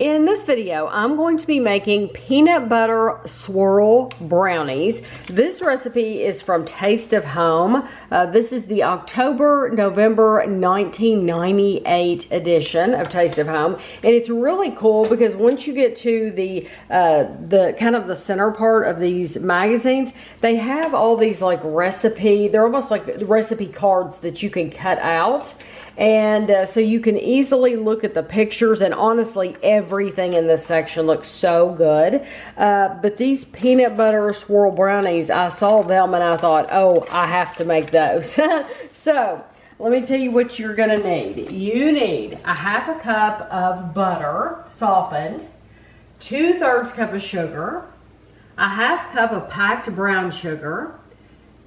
In this video, I'm going to be making peanut butter swirl brownies. This recipe is from Taste of Home. This is the October-November 1998 edition of Taste of Home. And it's really cool because once you get to the kind of the center part of these magazines, they have all these like they're almost like recipe cards that you can cut out. And so you can easily look at the pictures, and honestly, everything in this section looks so good. But these peanut butter swirl brownies, I saw them and I thought, oh, I have to make those. So let me tell you what you're gonna need. You need a half a cup of butter, softened, 2/3 cup of sugar, a half cup of packed brown sugar,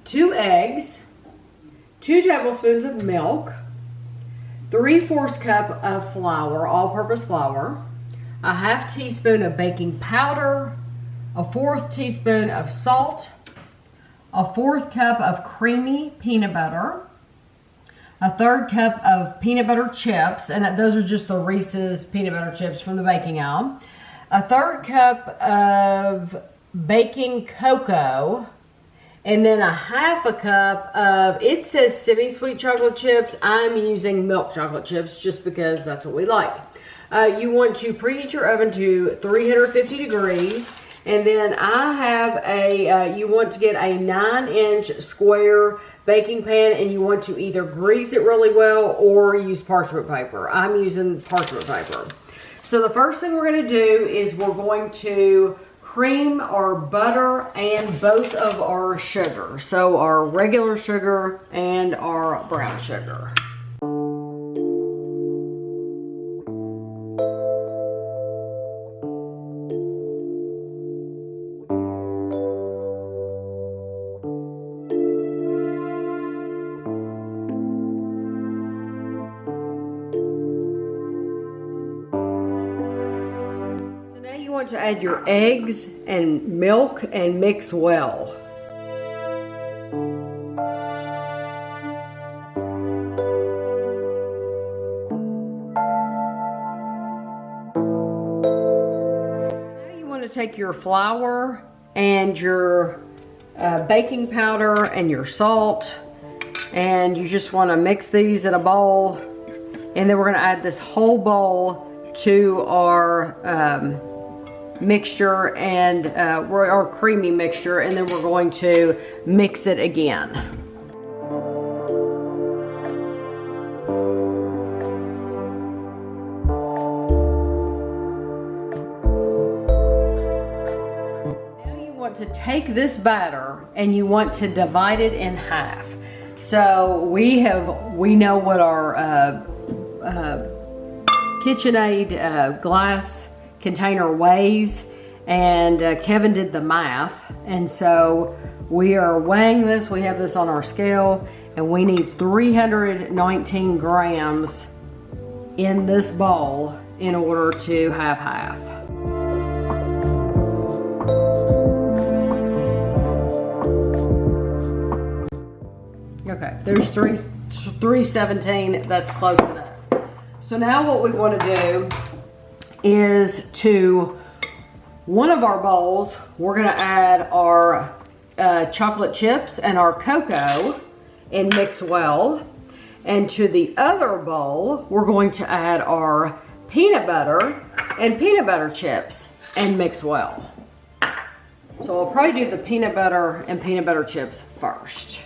2 eggs, 2 tablespoons of milk, 3/4 cup of flour, all-purpose flour, a half teaspoon of baking powder, a 1/4 teaspoon of salt, a 1/4 cup of creamy peanut butter, a 1/3 cup of peanut butter chips, and those are just the Reese's peanut butter chips from the baking aisle, a 1/3 cup of baking cocoa, and then a half a cup of, it says semi-sweet chocolate chips. I'm using milk chocolate chips just because that's what we like. You want to preheat your oven to 350 degrees. And then I have you want to get a 9-inch square baking pan, and you want to either grease it really well or use parchment paper. I'm using parchment paper. So the first thing we're going to do is we're going to cream our butter and both of our sugar. So our regular sugar and our brown sugar. To add your eggs and milk and mix well. Now you want to take your flour and your baking powder and your salt, and you just want to mix these in a bowl, and then we're going to add this whole bowl to our mixture and our creamy mixture, and then we're going to mix it again. Now you want to take this batter and you want to divide it in half. So we know what our KitchenAid glass container weighs, and Kevin did the math, and so we are weighing this. We have this on our scale, and we need 319 grams in this bowl in order to have half. Okay, there's 317. That's close enough. So now what we want to do is to one of our bowls, we're going to add our chocolate chips and our cocoa and mix well. And to the other bowl, we're going to add our peanut butter and peanut butter chips and mix well. So I'll probably do the peanut butter and peanut butter chips first.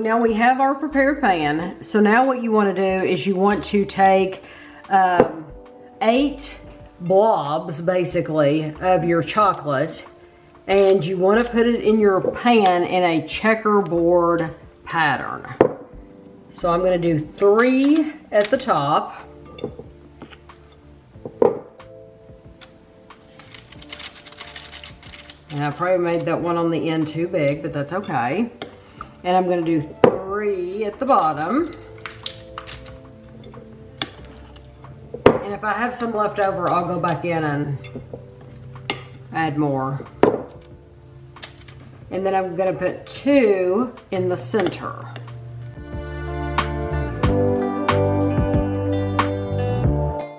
Now we have our prepared pan. So now what you want to do is you want to take 8 blobs basically of your chocolate, and you want to put it in your pan in a checkerboard pattern. So I'm going to do 3 at the top. And I probably made that one on the end too big, but that's okay. And I'm going to do 3 at the bottom. And if I have some left over, I'll go back in and add more. And then I'm going to put 2 in the center.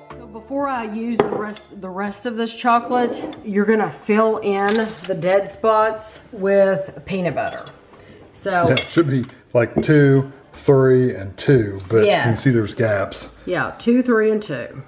So before I use the rest of this chocolate, you're going to fill in the dead spots with peanut butter. So yeah, it should be like 2, 3, and 2, but yes. You can see there's gaps. Yeah, 2, 3, and 2.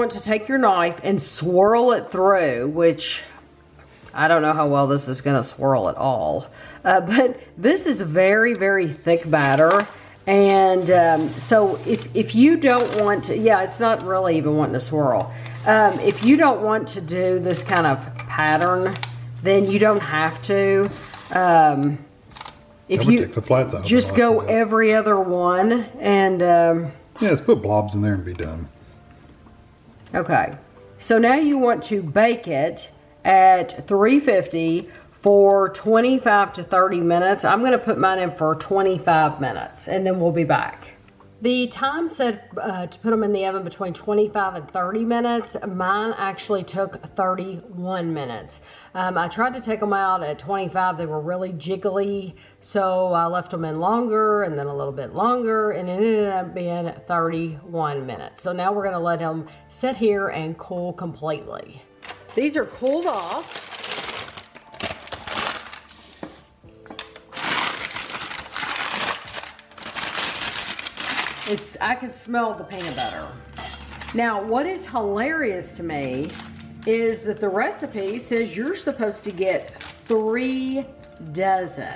To take your knife and swirl it through, which I don't know how well this is going to swirl at all, but this is a very, very thick batter. And so if you don't want to, yeah, it's not really even wanting to swirl. If you don't want to do this kind of pattern, then you don't have to. If you take the flats out, just go every other one and yeah, let's put blobs in there and be done. Okay, so now you want to bake it at 350 for 25 to 30 minutes. I'm going to put mine in for 25 minutes and then we'll be back. The time said to put them in the oven between 25 and 30 minutes. Mine actually took 31 minutes. I tried to take them out at 25. They were really jiggly, so I left them in longer and then a little bit longer, and it ended up being 31 minutes. So now we're going to let them sit here and cool completely. These are cooled off. I can smell the peanut butter. Now, what is hilarious to me is that the recipe says you're supposed to get 3 dozen.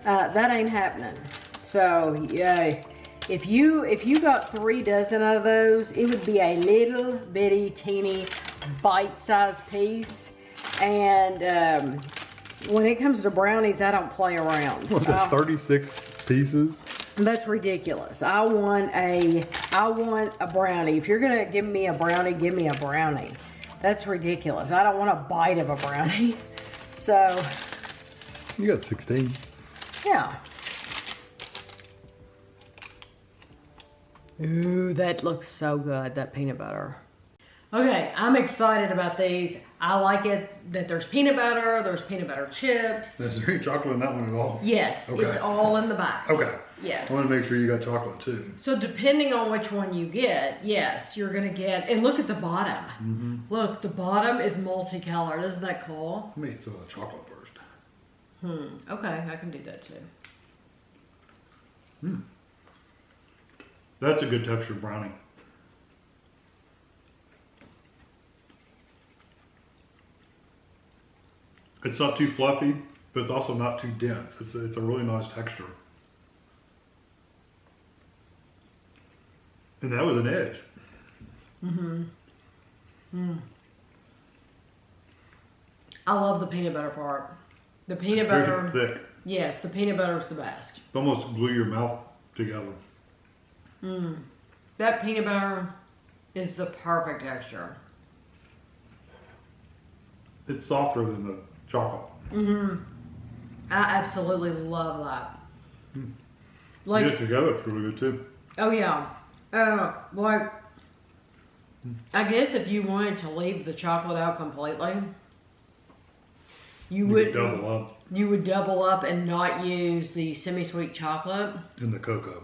That ain't happening. So, yeah, if you got 3 dozen of those, it would be a little bitty, teeny, bite-sized piece. And when it comes to brownies, I don't play around. What, 36 pieces? That's ridiculous. I want a brownie. If you're gonna give me a brownie, give me a brownie. That's ridiculous. I don't want a bite of a brownie. So. You got 16. Yeah. Ooh, that looks so good, that peanut butter. Okay, I'm excited about these. I like it that there's peanut butter chips. Is there any chocolate in that one at all? Yes, okay. It's all in the back. Okay. Yes. I want to make sure you got chocolate too. So depending on which one you get, yes, you're going to get, and look at the bottom. Mm-hmm. Look, the bottom is multicolored. Isn't that cool? Let me eat some of the chocolate first. Okay, I can do that too. That's a good texture brownie. It's not too fluffy, but it's also not too dense. It's a really nice texture. And that was an edge. I love the peanut butter part. The peanut butter. Very thick. Yes, the peanut butter is the best. It almost glue your mouth together. That peanut butter is the perfect texture. It's softer than the chocolate. I absolutely love that. Like, get it together, it's really good too. Oh yeah. Like, I guess if you wanted to leave the chocolate out completely, you would double up. You would double up and not use the semi-sweet chocolate. And the cocoa.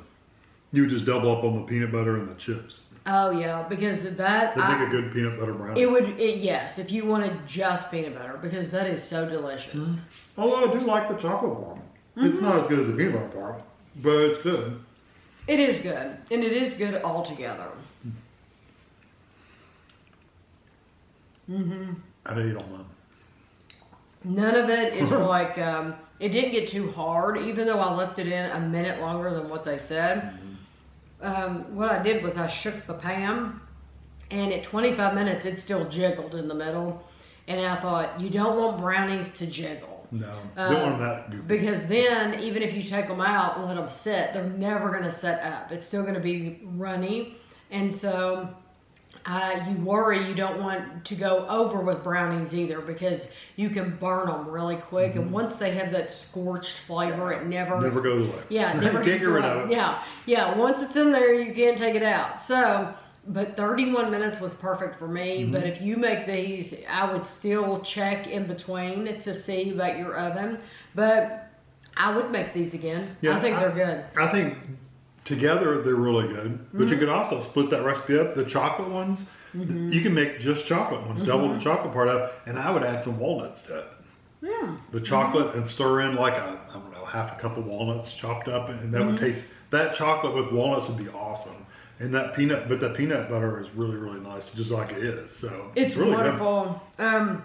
You would just double up on the peanut butter and the chips. Oh yeah, because that would make a good peanut butter brownie. Yes, if you wanted just peanut butter, because that is so delicious. Although I do like the chocolate part. It's not as good as the peanut butter part, but it's good. It is good, and it is good altogether. I'd eat on them. None of it is like, it didn't get too hard, even though I left it in a minute longer than what they said. What I did was I shook the pan, and at 25 minutes, it still jiggled in the middle. And I thought, you don't want brownies to jiggle. No, don't want them that goopy. Because then, even if you take them out and let them sit, they're never going to set up. It's still going to be runny. And so you worry you don't want to go over with brownies either, because you can burn them really quick. And once they have that scorched flavor, it never goes away. Yeah, it never can't get rid of it. Yeah. Once it's in there, you can't take it out. So, but 31 minutes was perfect for me. But if you make these, I would still check in between to see about your oven. But I would make these again. Yeah, I think they're good. I think together they're really good. But you could also split that recipe up. The chocolate ones, you can make just chocolate ones, double the chocolate part up, and I would add some walnuts to it. Yeah. The chocolate and stir in like I don't know, half a cup of walnuts chopped up, and that would taste, that chocolate with walnuts would be awesome. And that peanut butter is really, really nice, just like it is. So it's really wonderful. I'm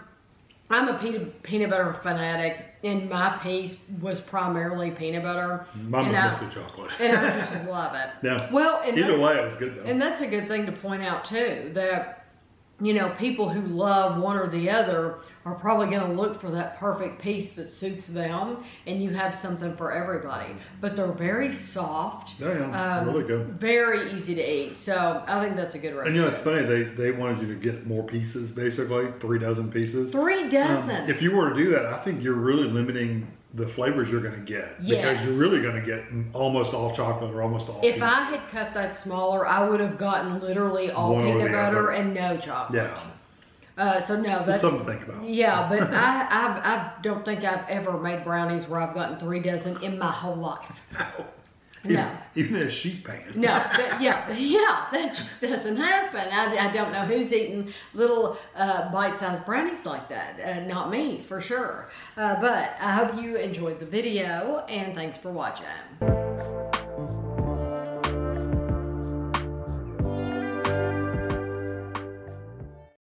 a peanut butter fanatic, and my piece was primarily peanut butter. Mine was mostly chocolate. And I just love it. Yeah. Well, and either way, it was good though. And that's a good thing to point out too, that, you know, people who love one or the other are probably going to look for that perfect piece that suits them, and you have something for everybody. But they're very soft. Yeah, really good. Very easy to eat. So I think that's a good recipe. And you know, it's funny, they wanted you to get more pieces, basically, 3 dozen pieces. 3 dozen. If you were to do that, I think you're really limiting the flavors you're going to get. Yes. Because you're really going to get almost all chocolate or almost all If peanut. I had cut that smaller, I would have gotten literally all One or peanut the butter other. and no chocolate. Yeah. So no, that's Just something to think about. Yeah, but I don't think I've ever made brownies where I've gotten 3 dozen in my whole life. No. Even in a sheet pan. No, that just doesn't happen. I don't know who's eating little bite-sized brownies like that. Not me, for sure. But I hope you enjoyed the video, and thanks for watching.